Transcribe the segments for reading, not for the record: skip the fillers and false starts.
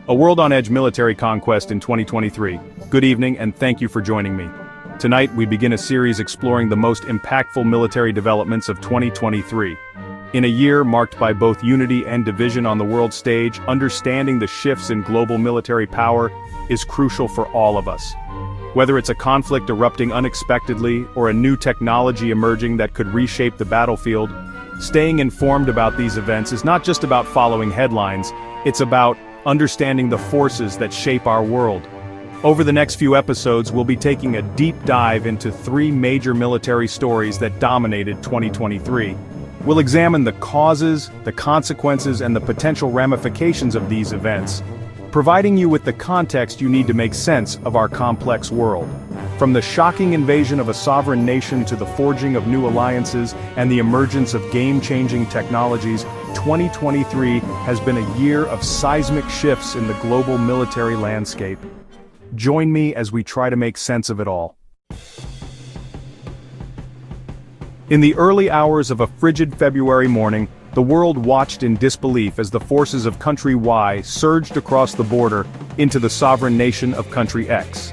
A World on Edge military conquest in 2023. Good evening and thank you for joining me. Tonight we begin a series exploring the most impactful military developments of 2023. In a year marked by both unity and division on the world stage, understanding the shifts in global military power is crucial for all of us. Whether it's a conflict erupting unexpectedly or a new technology emerging that could reshape the battlefield, staying informed about these events is not just about following headlines, it's about understanding the forces that shape our world. Over the next few episodes, we'll be taking a deep dive into three major military stories that dominated 2023. We'll examine the causes, the consequences, and the potential ramifications of these events, providing you with the context you need to make sense of our complex world. From the shocking invasion of a sovereign nation to the forging of new alliances and the emergence of game-changing technologies, 2023 has been a year of seismic shifts in the global military landscape. Join me as we try to make sense of it all. In the early hours of a frigid February morning, the world watched in disbelief as the forces of Country Y surged across the border into the sovereign nation of Country X.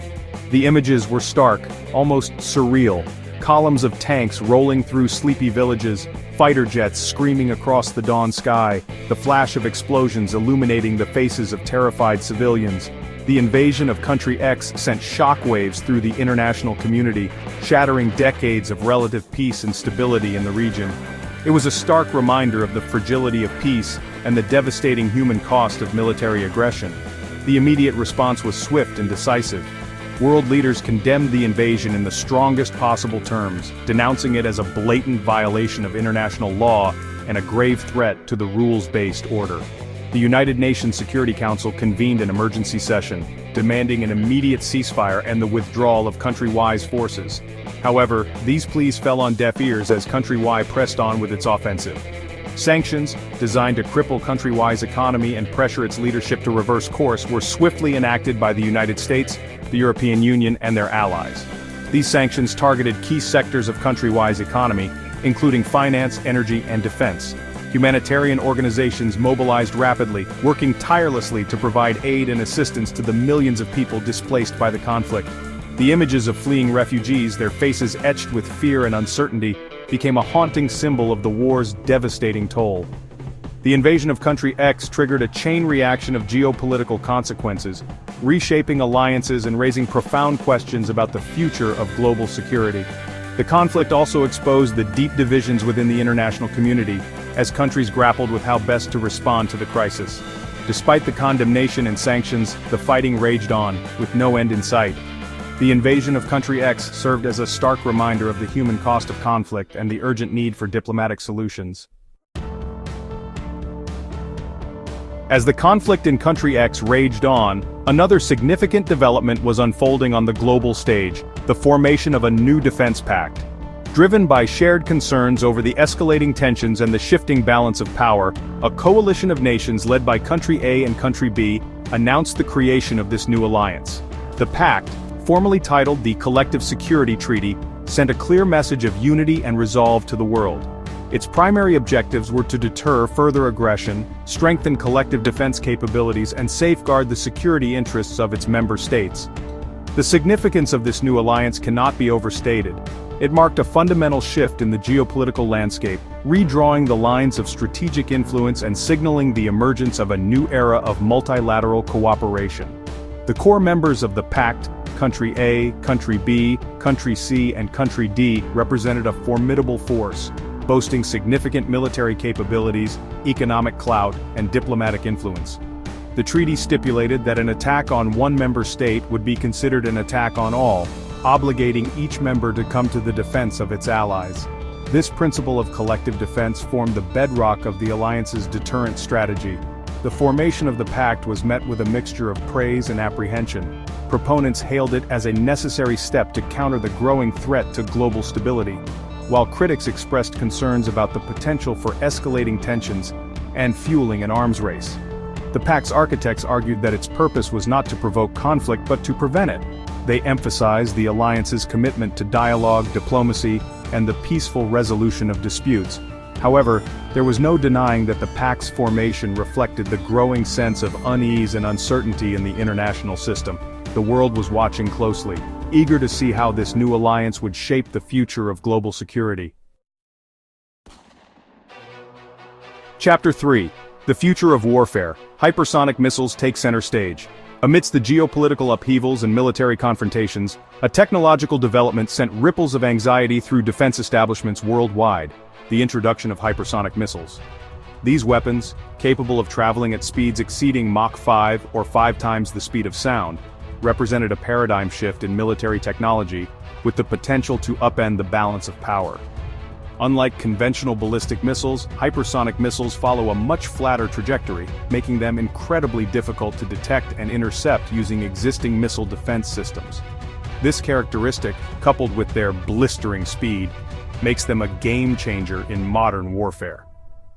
The images were stark, almost surreal. Columns of tanks rolling through sleepy villages, fighter jets screaming across the dawn sky, the flash of explosions illuminating the faces of terrified civilians. The invasion of Country X sent shockwaves through the international community, shattering decades of relative peace and stability in the region. It was a stark reminder of the fragility of peace and the devastating human cost of military aggression. The immediate response was swift and decisive. World leaders condemned the invasion in the strongest possible terms, denouncing it as a blatant violation of international law and a grave threat to the rules-based order. The United Nations Security Council convened an emergency session, demanding an immediate ceasefire and the withdrawal of Country Y's forces. However, these pleas fell on deaf ears as Country Y pressed on with its offensive. Sanctions, designed to cripple Country Y's economy and pressure its leadership to reverse course, were swiftly enacted by the United States, the European Union, and their allies. These sanctions targeted key sectors of Country Y's economy, including finance, energy, and defense. Humanitarian organizations mobilized rapidly, working tirelessly to provide aid and assistance to the millions of people displaced by the conflict. The images of fleeing refugees, their faces etched with fear and uncertainty, became a haunting symbol of the war's devastating toll. The invasion of Country X triggered a chain reaction of geopolitical consequences, reshaping alliances and raising profound questions about the future of global security. The conflict also exposed the deep divisions within the international community, as countries grappled with how best to respond to the crisis. Despite the condemnation and sanctions, the fighting raged on, with no end in sight. The invasion of Country X served as a stark reminder of the human cost of conflict and the urgent need for diplomatic solutions. As the conflict in Country X raged on, another significant development was unfolding on the global stage: the formation of a new defense pact. Driven by shared concerns over the escalating tensions and the shifting balance of power, a coalition of nations led by Country A and Country B announced the creation of this new alliance. The pact, formally titled the Collective Security Treaty, sent a clear message of unity and resolve to the world. Its primary objectives were to deter further aggression, strengthen collective defense capabilities, and safeguard the security interests of its member states. The significance of this new alliance cannot be overstated. It marked a fundamental shift in the geopolitical landscape, redrawing the lines of strategic influence and signaling the emergence of a new era of multilateral cooperation. The core members of the pact, Country A, Country B, Country C, and Country D, represented a formidable force, boasting significant military capabilities, economic clout, and diplomatic influence. The treaty stipulated that an attack on one member state would be considered an attack on all, obligating each member to come to the defense of its allies. This principle of collective defense formed the bedrock of the alliance's deterrent strategy. The formation of the pact was met with a mixture of praise and apprehension. Proponents hailed it as a necessary step to counter the growing threat to global stability, while critics expressed concerns about the potential for escalating tensions and fueling an arms race. The pact's architects argued that its purpose was not to provoke conflict but to prevent it. They emphasized the alliance's commitment to dialogue, diplomacy, and the peaceful resolution of disputes. However, there was no denying that the pact's formation reflected the growing sense of unease and uncertainty in the international system. The world was watching closely, eager to see how this new alliance would shape the future of global security. Chapter 3. The Future of Warfare. Hypersonic missiles take center stage. Amidst the geopolitical upheavals and military confrontations, a technological development sent ripples of anxiety through defense establishments worldwide: the introduction of hypersonic missiles. These weapons, capable of traveling at speeds exceeding Mach 5 or 5 times the speed of sound, represented a paradigm shift in military technology, with the potential to upend the balance of power. Unlike conventional ballistic missiles, hypersonic missiles follow a much flatter trajectory, making them incredibly difficult to detect and intercept using existing missile defense systems. This characteristic, coupled with their blistering speed, makes them a game-changer in modern warfare.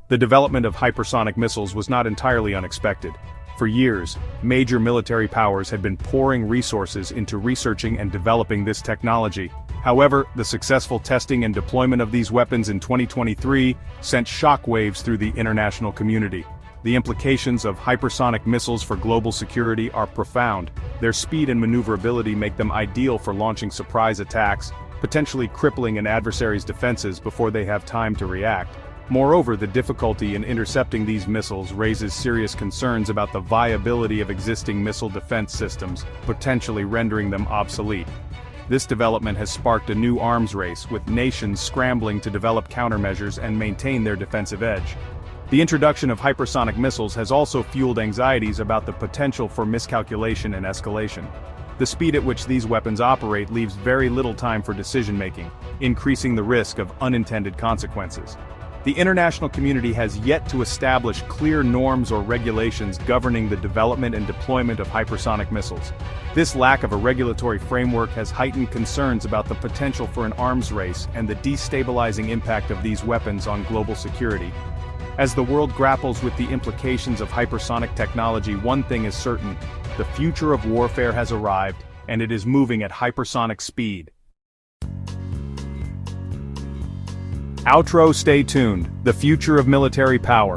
The development of hypersonic missiles was not entirely unexpected. For years, major military powers had been pouring resources into researching and developing this technology. However, the successful testing and deployment of these weapons in 2023 sent shockwaves through the international community. The implications of hypersonic missiles for global security are profound. Their speed and maneuverability make them ideal for launching surprise attacks, potentially crippling an adversary's defenses before they have time to react. Moreover, the difficulty in intercepting these missiles raises serious concerns about the viability of existing missile defense systems, potentially rendering them obsolete. This development has sparked a new arms race, with nations scrambling to develop countermeasures and maintain their defensive edge. The introduction of hypersonic missiles has also fueled anxieties about the potential for miscalculation and escalation. The speed at which these weapons operate leaves very little time for decision-making, increasing the risk of unintended consequences. The international community has yet to establish clear norms or regulations governing the development and deployment of hypersonic missiles. This lack of a regulatory framework has heightened concerns about the potential for an arms race and the destabilizing impact of these weapons on global security. As the world grapples with the implications of hypersonic technology, one thing is certain: the future of warfare has arrived, and it is moving at hypersonic speed. Outro. Stay tuned. The future of military power.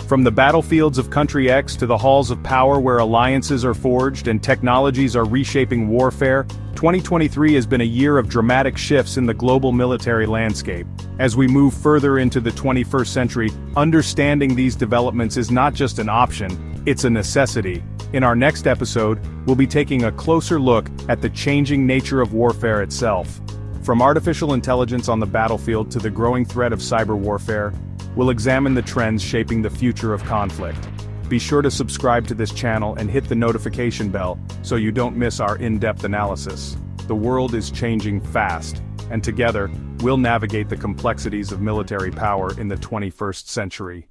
From the battlefields of Country X to the halls of power where alliances are forged and technologies are reshaping warfare, 2023 has been a year of dramatic shifts in the global military landscape. As we move further into the 21st century, understanding these developments is not just an option, it's a necessity. In our next episode, we'll be taking a closer look at the changing nature of warfare itself. From artificial intelligence on the battlefield to the growing threat of cyber warfare, we'll examine the trends shaping the future of conflict. Be sure to subscribe to this channel and hit the notification bell so you don't miss our in-depth analysis. The world is changing fast, and together, we'll navigate the complexities of military power in the 21st century.